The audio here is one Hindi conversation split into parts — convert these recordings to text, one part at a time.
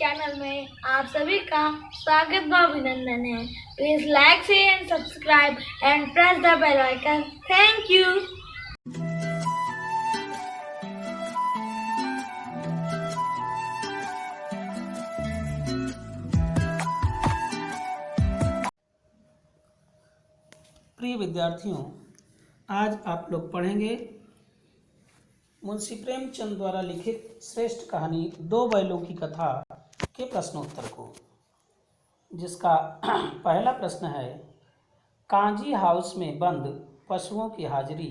चैनल में आप सभी का स्वागत व अभिनंदन है। Please like share and subscribe and press the bell icon. Thank you. प्रिय विद्यार्थियों, आज आप लोग पढ़ेंगे मुंशी प्रेमचंद द्वारा लिखित श्रेष्ठ कहानी दो बैलों की कथा के प्रश्नोत्तर को, जिसका पहला प्रश्न है, कांजी हाउस में बंद पशुओं की हाजिरी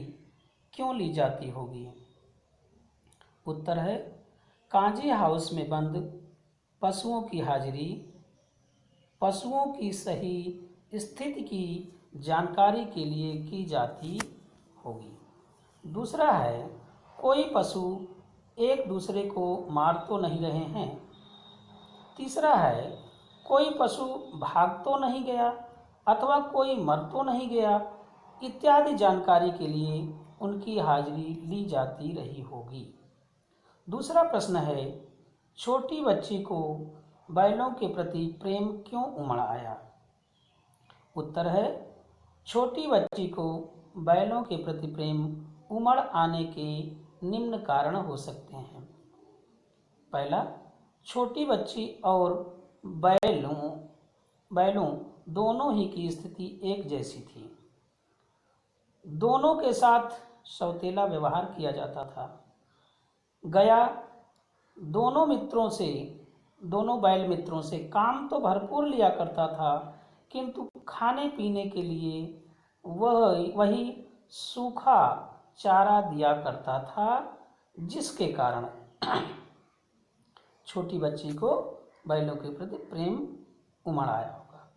क्यों ली जाती होगी? उत्तर है, कांजी हाउस में बंद पशुओं की हाजिरी पशुओं की सही स्थिति की जानकारी के लिए की जाती होगी। दूसरा है, कोई पशु एक दूसरे को मार तो नहीं रहे हैं। तीसरा है, कोई पशु भाग तो नहीं गया अथवा कोई मर तो नहीं गया इत्यादि जानकारी के लिए उनकी हाजिरी ली जाती रही होगी। दूसरा प्रश्न है, छोटी बच्ची को बैलों के प्रति प्रेम क्यों उमड़ आया? उत्तर है, छोटी बच्ची को बैलों के प्रति प्रेम उमड़ आने के निम्न कारण हो सकते हैं। पहला, छोटी बच्ची और बैलों दोनों ही की स्थिति एक जैसी थी। दोनों के साथ सौतेला व्यवहार किया जाता था। गया दोनों बैल मित्रों से काम तो भरपूर लिया करता था, किंतु खाने पीने के लिए वही सूखा चारा दिया करता था, जिसके कारण छोटी बच्ची को बैलों के प्रति प्रेम उमड़ आया होगा।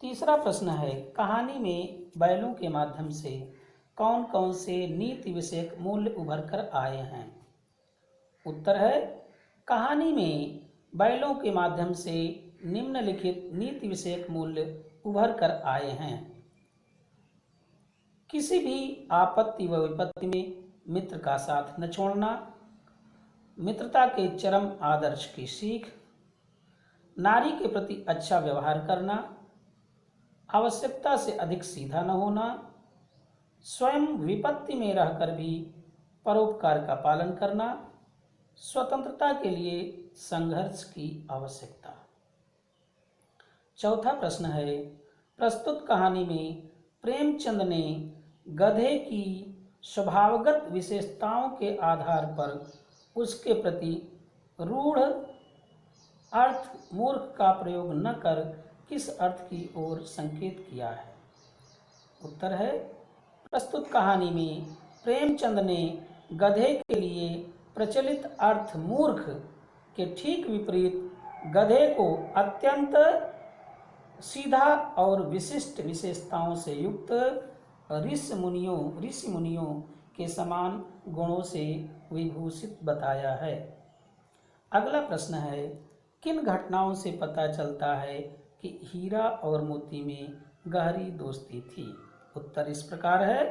तीसरा प्रश्न है, कहानी में बैलों के माध्यम से कौन कौन से नीति विषयक मूल्य उभर कर आए हैं? उत्तर है, कहानी में बैलों के माध्यम से निम्नलिखित नीति विषयक मूल्य उभर कर आए हैं। किसी भी आपत्ति व विपत्ति में मित्र का साथ न छोड़ना, मित्रता के चरम आदर्श की सीख, नारी के प्रति अच्छा व्यवहार करना, आवश्यकता से अधिक सीधा न होना, स्वयं विपत्ति में रहकर भी परोपकार का पालन करना, स्वतंत्रता के लिए संघर्ष की आवश्यकता। चौथा प्रश्न है, प्रस्तुत कहानी में प्रेमचंद ने गधे की स्वभावगत विशेषताओं के आधार पर उसके प्रति रूढ़ अर्थ मूर्ख का प्रयोग न कर किस अर्थ की ओर संकेत किया है? उत्तर है, प्रस्तुत कहानी में प्रेमचंद ने गधे के लिए प्रचलित अर्थ मूर्ख के ठीक विपरीत गधे को अत्यंत सीधा और विशिष्ट विशेषताओं से युक्त ऋषि मुनियों के समान गुणों से विभूषित बताया है। अगला प्रश्न है, किन घटनाओं से पता चलता है कि हीरा और मोती में गहरी दोस्ती थी? उत्तर इस प्रकार है,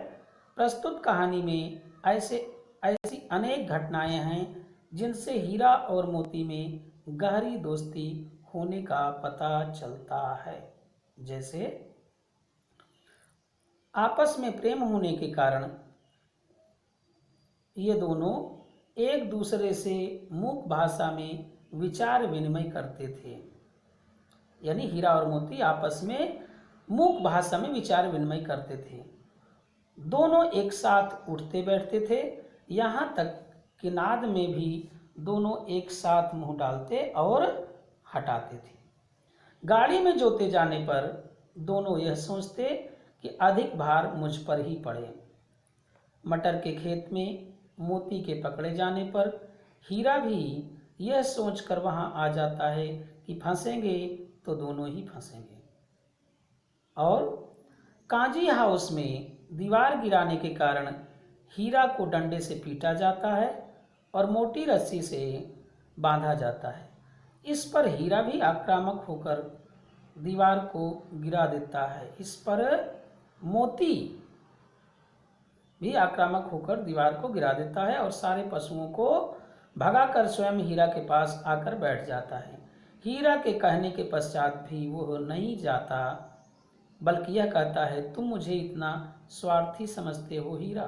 प्रस्तुत कहानी में ऐसी अनेक घटनाएं हैं जिनसे हीरा और मोती में गहरी दोस्ती होने का पता चलता है। जैसे, आपस में प्रेम होने के कारण ये दोनों एक दूसरे से मूक भाषा में विचार विनिमय करते थे। यानी हीरा और मोती आपस में मूक भाषा में विचार विनिमय करते थे। दोनों एक साथ उठते बैठते थे, यहाँ तक कि नाद में भी दोनों एक साथ मुंह डालते और हटाते थे। गाड़ी में जोते जाने पर दोनों यह सोचते कि अधिक भार मुझ पर ही पड़े। मटर के खेत में मोती के पकड़े जाने पर हीरा भी यह सोचकर वहां आ जाता है कि फंसेंगे तो दोनों ही फंसेंगे। और कांजी हाउस में दीवार गिराने के कारण हीरा को डंडे से पीटा जाता है और मोटी रस्सी से बांधा जाता है। इस पर हीरा भी आक्रामक होकर दीवार को गिरा देता है। इस पर मोती भी आक्रामक होकर दीवार को गिरा देता है और सारे पशुओं को भगाकर स्वयं हीरा के पास आकर बैठ जाता है। हीरा के कहने के पश्चात भी वो नहीं जाता, बल्कि यह कहता है, तुम मुझे इतना स्वार्थी समझते हो हीरा।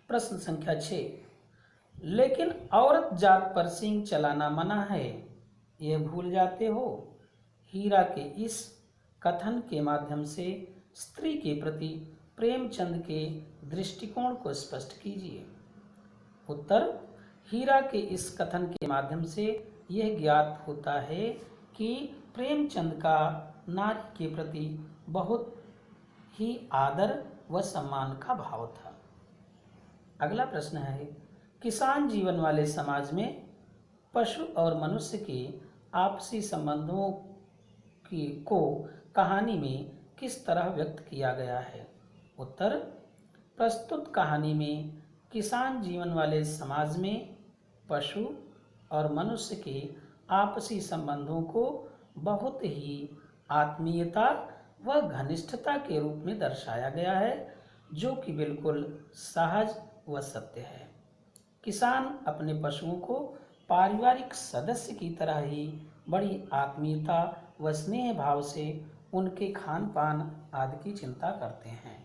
प्रश्न संख्या 6, लेकिन औरत जात पर सींग चलाना मना है, यह भूल जाते हो। हीरा के इस कथन के माध्यम से स्त्री के प्रति प्रेमचंद के दृष्टिकोण को स्पष्ट कीजिए। उत्तर, हीरा के इस कथन के माध्यम से यह ज्ञात होता है कि प्रेमचंद का नारी के प्रति बहुत ही आदर व सम्मान का भाव था। अगला प्रश्न है, किसान जीवन वाले समाज में पशु और मनुष्य के आपसी संबंधों को कहानी में किस तरह व्यक्त किया गया है। उत्तर, प्रस्तुत कहानी में किसान जीवन वाले समाज में पशु और मनुष्य के आपसी संबंधों को बहुत ही आत्मीयता व घनिष्ठता के रूप में दर्शाया गया है, जो कि बिल्कुल सहज व सत्य है। किसान अपने पशुओं को पारिवारिक सदस्य की तरह ही बड़ी आत्मीयता व स्नेह भाव से उनके खान पान आदि की चिंता करते हैं।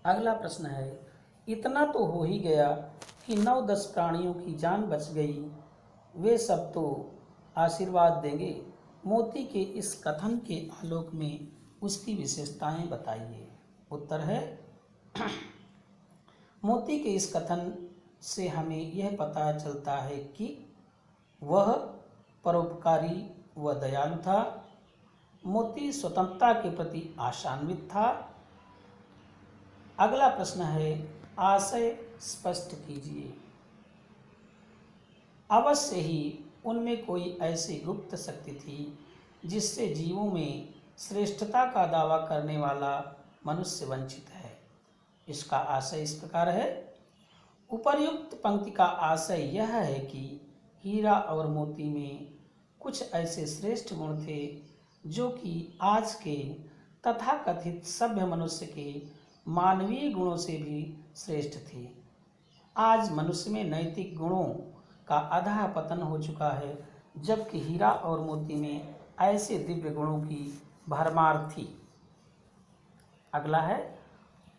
अगला प्रश्न है, इतना तो हो ही गया कि 9-10 प्राणियों की जान बच गई, वे सब तो आशीर्वाद देंगे। मोती के इस कथन के आलोक में उसकी विशेषताएं बताइए। उत्तर है, मोती के इस कथन से हमें यह पता चलता है कि वह परोपकारी व दयालु था। मोती स्वतंत्रता के प्रति आशान्वित था। अगला प्रश्न है, आशय स्पष्ट कीजिए। अवश्य ही उनमें कोई ऐसी गुप्त शक्ति थी जिससे जीवों में श्रेष्ठता का दावा करने वाला मनुष्य वंचित है। इसका आशय इस प्रकार है। उपर्युक्त पंक्ति का आशय यह है कि हीरा और मोती में कुछ ऐसे श्रेष्ठ गुण थे जो कि आज के तथाकथित सभ्य मनुष्य के मानवीय गुणों से भी श्रेष्ठ थे। आज मनुष्य में नैतिक गुणों का अधः पतन हो चुका है, जबकि हीरा और मोती में ऐसे दिव्य गुणों की भरमार थी। अगला है,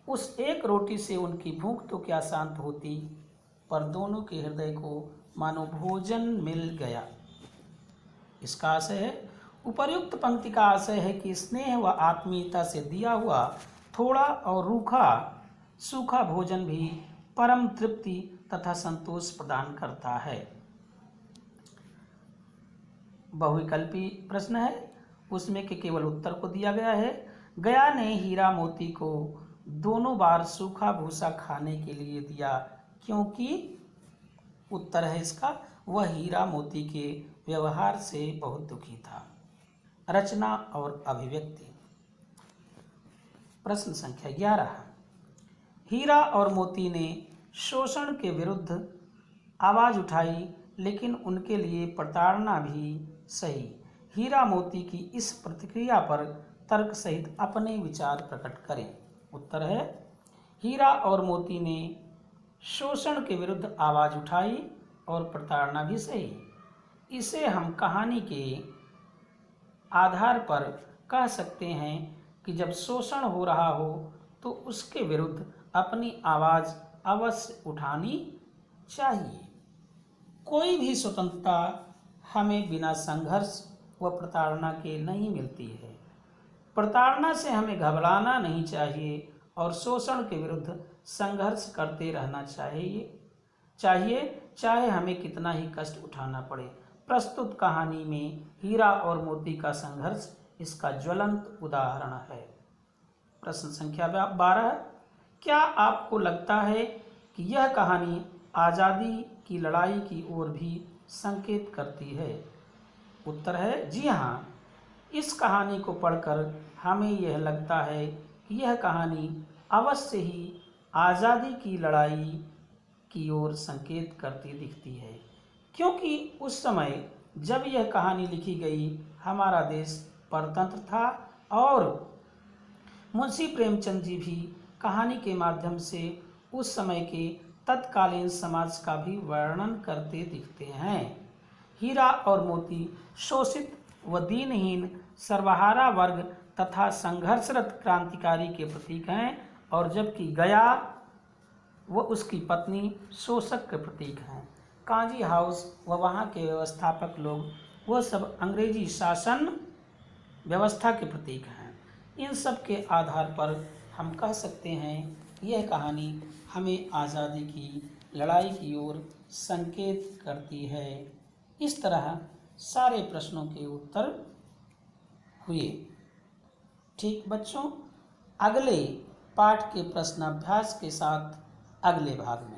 उस एक रोटी से उनकी भूख तो क्या शांत होती, पर दोनों के हृदय को मानो भोजन मिल गया। इसका आशय है, उपर्युक्त पंक्ति का आशय है कि स्नेह व आत्मीयता से दिया हुआ थोड़ा और रूखा सूखा भोजन भी परम तृप्ति तथा संतोष प्रदान करता है। बहुविकल्पी प्रश्न है, उसमें के केवल उत्तर को दिया गया है। गया ने हीरा मोती को दोनों बार सूखा भूसा खाने के लिए दिया क्योंकि, उत्तर है इसका, वह हीरा मोती के व्यवहार से बहुत दुखी था। रचना और अभिव्यक्ति। प्रश्न संख्या 11, हीरा और मोती ने शोषण के विरुद्ध आवाज उठाई, लेकिन उनके लिए प्रताड़ना भी सही। हीरा मोती की इस प्रतिक्रिया पर तर्क सहित अपने विचार प्रकट करें। उत्तर है, हीरा और मोती ने शोषण के विरुद्ध आवाज उठाई और प्रताड़ना भी सही। इसे हम कहानी के आधार पर कह सकते हैं कि जब शोषण हो रहा हो तो उसके विरुद्ध अपनी आवाज अवश्य उठानी चाहिए। कोई भी स्वतंत्रता हमें बिना संघर्ष व प्रताड़ना के नहीं मिलती है। प्रताड़ना से हमें घबराना नहीं चाहिए और शोषण के विरुद्ध संघर्ष करते रहना चाहिए चाहे हमें कितना ही कष्ट उठाना पड़े। प्रस्तुत कहानी में हीरा और मोती का संघर्ष इसका ज्वलंत उदाहरण है। प्रश्न संख्या 12, क्या आपको लगता है कि यह कहानी आज़ादी की लड़ाई की ओर भी संकेत करती है? उत्तर है, जी हाँ। इस कहानी को पढ़कर हमें यह लगता है कि यह कहानी अवश्य ही आज़ादी की लड़ाई की ओर संकेत करती दिखती है, क्योंकि उस समय जब यह कहानी लिखी गई हमारा देश परतंत्र था और मुंशी प्रेमचंद जी भी कहानी के माध्यम से उस समय के तत्कालीन समाज का भी वर्णन करते दिखते हैं। हीरा और मोती शोषित व दीनहीन सर्वहारा वर्ग तथा संघर्षरत क्रांतिकारी के प्रतीक हैं, और जबकि गया व उसकी पत्नी शोषक के प्रतीक हैं। कांजी हाउस व वहाँ के व्यवस्थापक लोग वो सब अंग्रेजी शासन व्यवस्था के प्रतीक हैं। इन सब के आधार पर हम कह सकते हैं यह कहानी हमें आज़ादी की लड़ाई की ओर संकेत करती है। इस तरह सारे प्रश्नों के उत्तर हुए। ठीक बच्चों, अगले पाठ के प्रश्नाभ्यास के साथ अगले भाग में